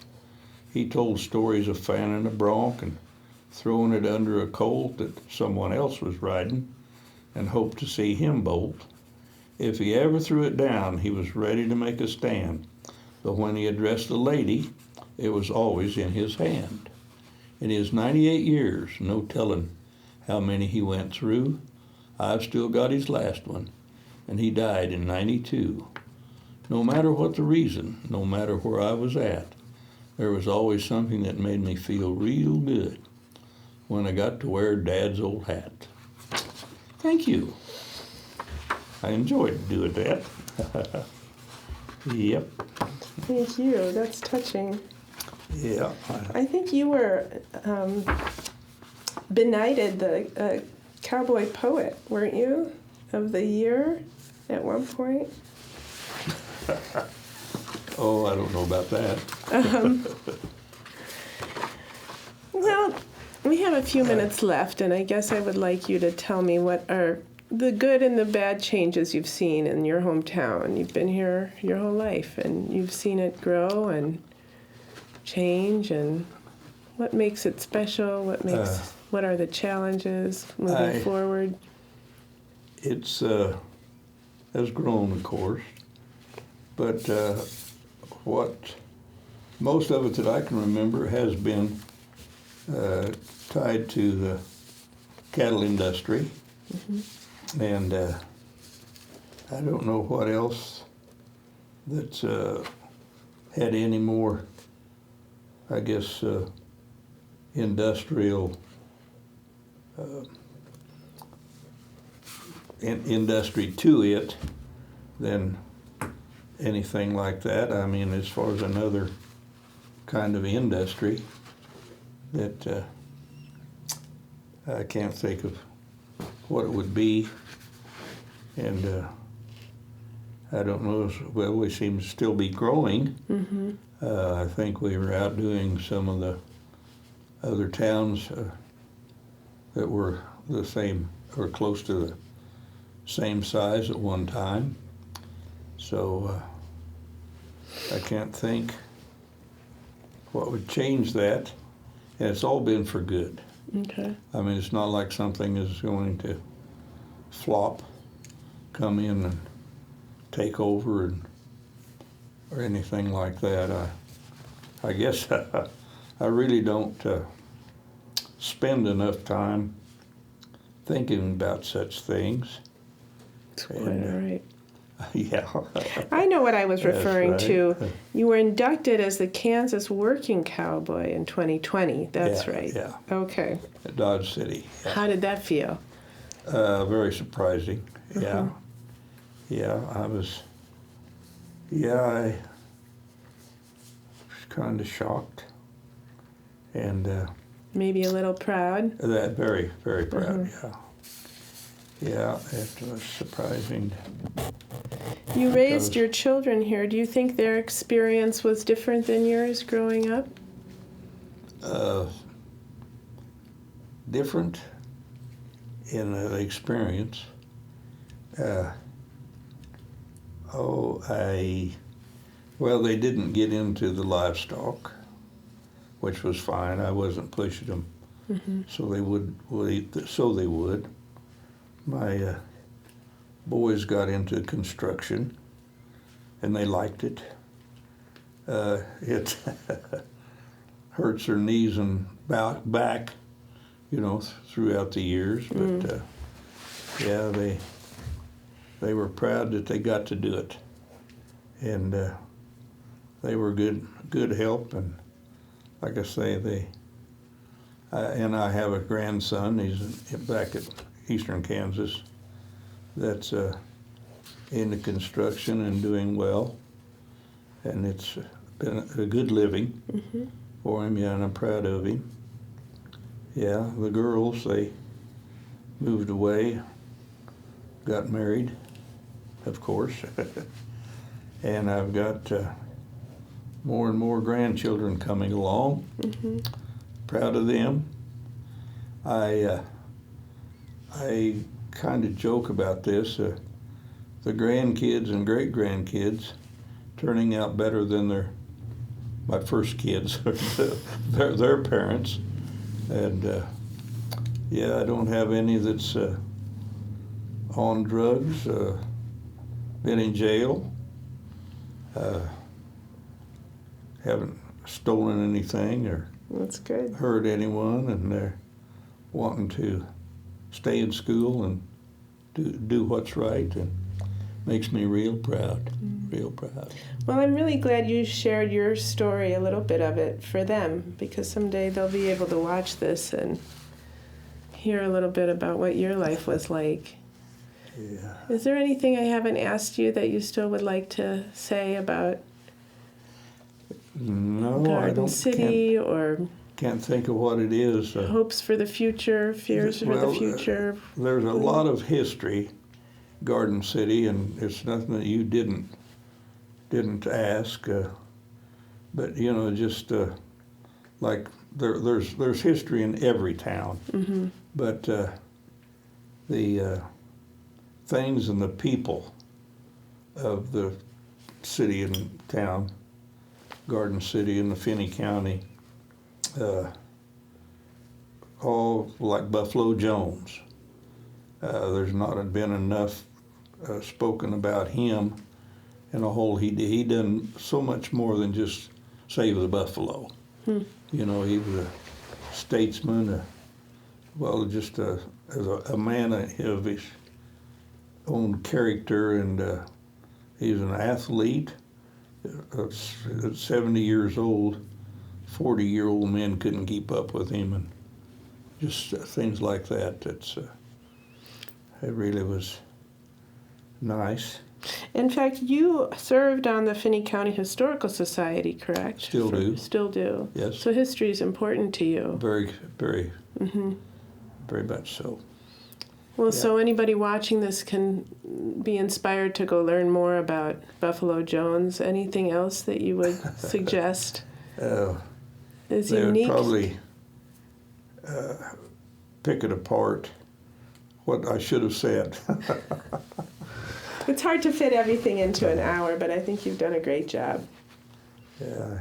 Speaker 2: He told stories of fanning a bronc and throwing it under a colt that someone else was riding and hoped to see him bolt. If he ever threw it down, he was ready to make a stand, but when he addressed a lady, it was always in his hand. In his 98 years, no telling how many he went through, I've still got his last one, and he died in 92. No matter what the reason, no matter where I was at, there was always something that made me feel real good when I got to wear Dad's old hat. Thank you. I enjoyed doing that. Yep.
Speaker 1: Thank you. That's touching.
Speaker 2: Yeah.
Speaker 1: I think you were benighted the cowboy poet, weren't you, of the year at one point?
Speaker 2: Oh, I don't know about that.
Speaker 1: Well, we have a few minutes left, and I guess I would like you to tell me what are the good and the bad changes you've seen in your hometown. You've been here your whole life, and you've seen it grow and change, and what makes it special? What are the challenges moving forward?
Speaker 2: It's has grown, of course, but what most of it that I can remember has been tied to the cattle industry, and I don't know what else that's had any more, I guess, industrial industry to it than anything like that. I mean, as far as another kind of industry that I can't think of what it would be, and I don't know. Well, we seem to still be growing. I think we were outdoing some of the other towns that were the same or close to the same size at one time. So I can't think what would change that, and it's all been for good.
Speaker 1: Okay.
Speaker 2: I mean, it's not like something is going to flop, come in and take over or anything like that. I guess I really don't spend enough time thinking about such things.
Speaker 1: That's quite all right.
Speaker 2: Yeah.
Speaker 1: I know what I was
Speaker 2: That's
Speaker 1: referring
Speaker 2: right.
Speaker 1: to. You were inducted as the Kansas Working Cowboy in 2020. That's
Speaker 2: Yeah,
Speaker 1: right.
Speaker 2: yeah.
Speaker 1: Okay.
Speaker 2: At Dodge City. Yeah.
Speaker 1: How did that feel?
Speaker 2: Very surprising. Yeah. Yeah, I was. Yeah, kind of shocked, and
Speaker 1: Maybe a little proud.
Speaker 2: that very, very proud. Yeah, it was surprising.
Speaker 1: You raised
Speaker 2: Because-
Speaker 1: your children here. Do you think their experience was different than yours growing up?
Speaker 2: Different in the experience. Well, they didn't get into the livestock, which was fine. I wasn't pushing them, so they would. So they would. My boys got into construction, and they liked it. It hurts their knees and back, throughout the years. But yeah, they were proud that they got to do it, and they were good help. And like I say, and I have a grandson. He's back at Eastern Kansas. That's into construction and doing well, and it's been a good living for him. Yeah, and I'm proud of him. Yeah, the girls, they moved away, got married, of course, and I've got more and more grandchildren coming along. Proud of them. I kind of joke about this. The grandkids and great-grandkids turning out better than my first kids, their parents. And yeah, I don't have any that's on drugs, been in jail, haven't stolen anything or
Speaker 1: That's good.
Speaker 2: hurt anyone, and they're wanting to stay in school and do what's right, and makes me real proud, real proud.
Speaker 1: Well, I'm really glad you shared your story, a little bit of it, for them, because someday they'll be able to watch this and hear a little bit about what your life was like.
Speaker 2: Yeah.
Speaker 1: Is there anything I haven't asked you that you still would like to say about
Speaker 2: No, I
Speaker 1: Garden City or
Speaker 2: can't think of what it is.
Speaker 1: hopes for the future, fears for
Speaker 2: Well,
Speaker 1: the future?
Speaker 2: There's a lot of history, Garden City, and it's nothing that you didn't ask. But just like there's history in every town. But the things and the people of the city and town, Garden City in the Finney County, all like Buffalo Jones. There's not been enough spoken about him and a whole. He done so much more than just save the buffalo. He was a statesman, just as a man of his own character, and he's an athlete. At 70 years old, 40-year-old men couldn't keep up with him, and just things like that. It really was nice.
Speaker 1: In fact, you served on the Finney County Historical Society, correct?
Speaker 2: Still do.
Speaker 1: Still do.
Speaker 2: Yes.
Speaker 1: So history is important to you.
Speaker 2: Very, very, very much so.
Speaker 1: Well,
Speaker 2: Yeah.
Speaker 1: so anybody watching this can be inspired to go learn more about Buffalo Jones. Anything else that you would suggest is
Speaker 2: They would
Speaker 1: unique?
Speaker 2: probably pick it apart. What I should have said.
Speaker 1: It's hard to fit everything into an hour, but I think you've done a great job.
Speaker 2: Yeah.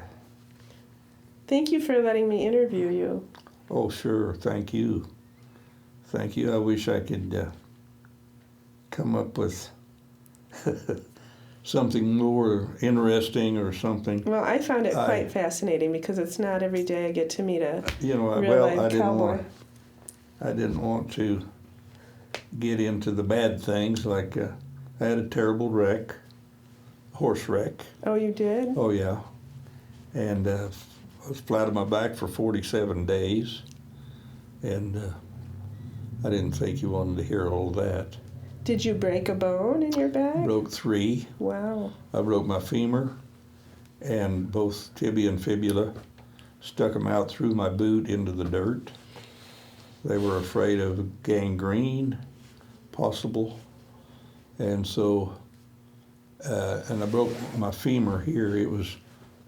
Speaker 1: Thank you for letting me interview you.
Speaker 2: Oh, sure. Thank you. Thank you. I wish I could come up with something more interesting or something.
Speaker 1: Well, I found it quite fascinating because it's not every day I get to meet a real-life cowboy.
Speaker 2: I didn't want to get into the bad things. Like I had a terrible wreck, horse wreck.
Speaker 1: Oh, you did?
Speaker 2: Oh yeah, and I was flat on my back for 47 days, and I didn't think you wanted to hear all that.
Speaker 1: Did you break a bone in your back?
Speaker 2: Broke 3.
Speaker 1: Wow.
Speaker 2: I broke my femur, and both tibia and fibula, stuck them out through my boot into the dirt. They were afraid of gangrene, possible, and so, and I broke my femur here. It was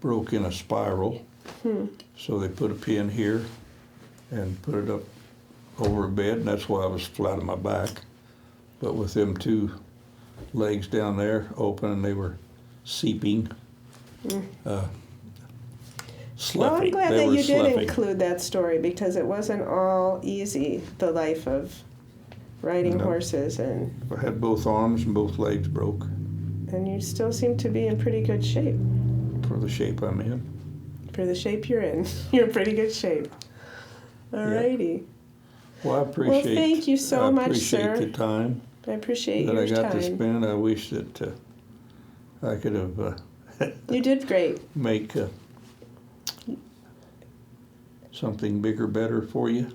Speaker 2: broke in a spiral, so they put a pin here and put it up over a bed, and that's why I was flat on my back. But with them two legs down there open, and they were seeping,
Speaker 1: Well, I'm
Speaker 2: sloughing.
Speaker 1: glad
Speaker 2: They
Speaker 1: that
Speaker 2: were
Speaker 1: you did
Speaker 2: sloughing.
Speaker 1: include that story because it wasn't all easy, the life of riding
Speaker 2: No.
Speaker 1: horses, and
Speaker 2: I had both arms and both legs broke
Speaker 1: you still seem to be in pretty good shape.
Speaker 2: for the shape I'm in.
Speaker 1: For the shape you're in, you're in pretty good shape. Alrighty.
Speaker 2: Well, I appreciate.
Speaker 1: thank you so much,
Speaker 2: appreciate
Speaker 1: sir.
Speaker 2: the time
Speaker 1: I appreciate
Speaker 2: that I
Speaker 1: your
Speaker 2: got to
Speaker 1: time.
Speaker 2: spend. I wish that I could have
Speaker 1: You did great.
Speaker 2: make something bigger, better for you.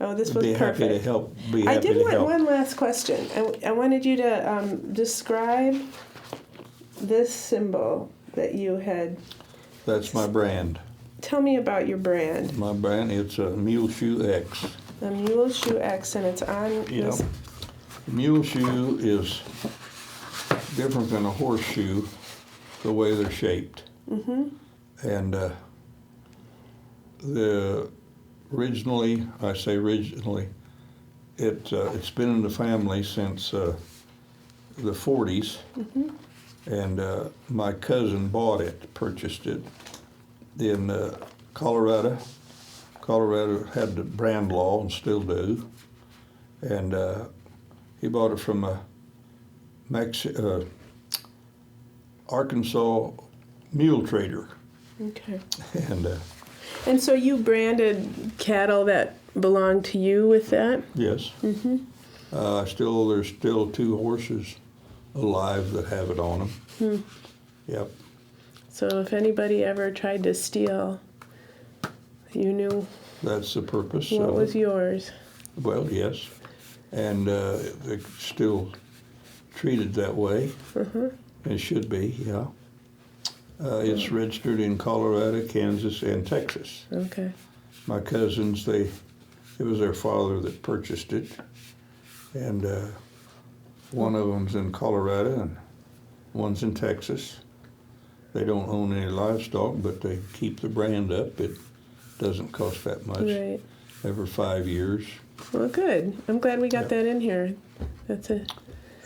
Speaker 1: Oh, this was
Speaker 2: Be happy to
Speaker 1: perfect.
Speaker 2: help. Be
Speaker 1: I
Speaker 2: happy
Speaker 1: did
Speaker 2: to
Speaker 1: want
Speaker 2: help.
Speaker 1: one last question. I wanted you to describe this symbol that you had.
Speaker 2: That's my brand.
Speaker 1: Tell me about your brand.
Speaker 2: My brand. It's a Mule Shoe X.
Speaker 1: The Mule Shoe X, and it's on
Speaker 2: Yeah.
Speaker 1: this.
Speaker 2: Mule shoe is different than a horseshoe, the way they're shaped.
Speaker 1: Mm-hmm.
Speaker 2: And originally, I say originally, it's been in the family since the 40s.
Speaker 1: Mm-hmm.
Speaker 2: And my cousin bought it, purchased it in Colorado. Colorado had the brand law and still do. And he bought it from a Arkansas mule trader.
Speaker 1: Okay.
Speaker 2: And
Speaker 1: And so you branded cattle that belong to you with that?
Speaker 2: yes,
Speaker 1: Mm-hmm.
Speaker 2: there's still 2 horses alive that have it on them.
Speaker 1: Hmm.
Speaker 2: Yep.
Speaker 1: So if anybody ever tried to steal, you knew
Speaker 2: That's the purpose.
Speaker 1: what
Speaker 2: of
Speaker 1: was
Speaker 2: it.
Speaker 1: yours.
Speaker 2: Well, yes, and they're still treated that way.
Speaker 1: Uh-huh.
Speaker 2: It should be, yeah. It's registered in Colorado, Kansas, and Texas.
Speaker 1: Okay.
Speaker 2: My cousins, it was their father that purchased it, and one of them's in Colorado and one's in Texas. They don't own any livestock, but they keep the brand up. It doesn't cost that much.
Speaker 1: Right.
Speaker 2: Every 5 years.
Speaker 1: Well, good. I'm glad we got
Speaker 2: Yep.
Speaker 1: that in here. That's a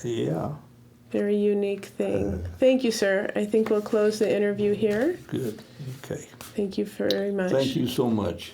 Speaker 2: Yeah,
Speaker 1: very unique thing. Thank you, sir. I think we'll close the interview here.
Speaker 2: good. Okay.
Speaker 1: Thank you very much.
Speaker 2: Thank you so much.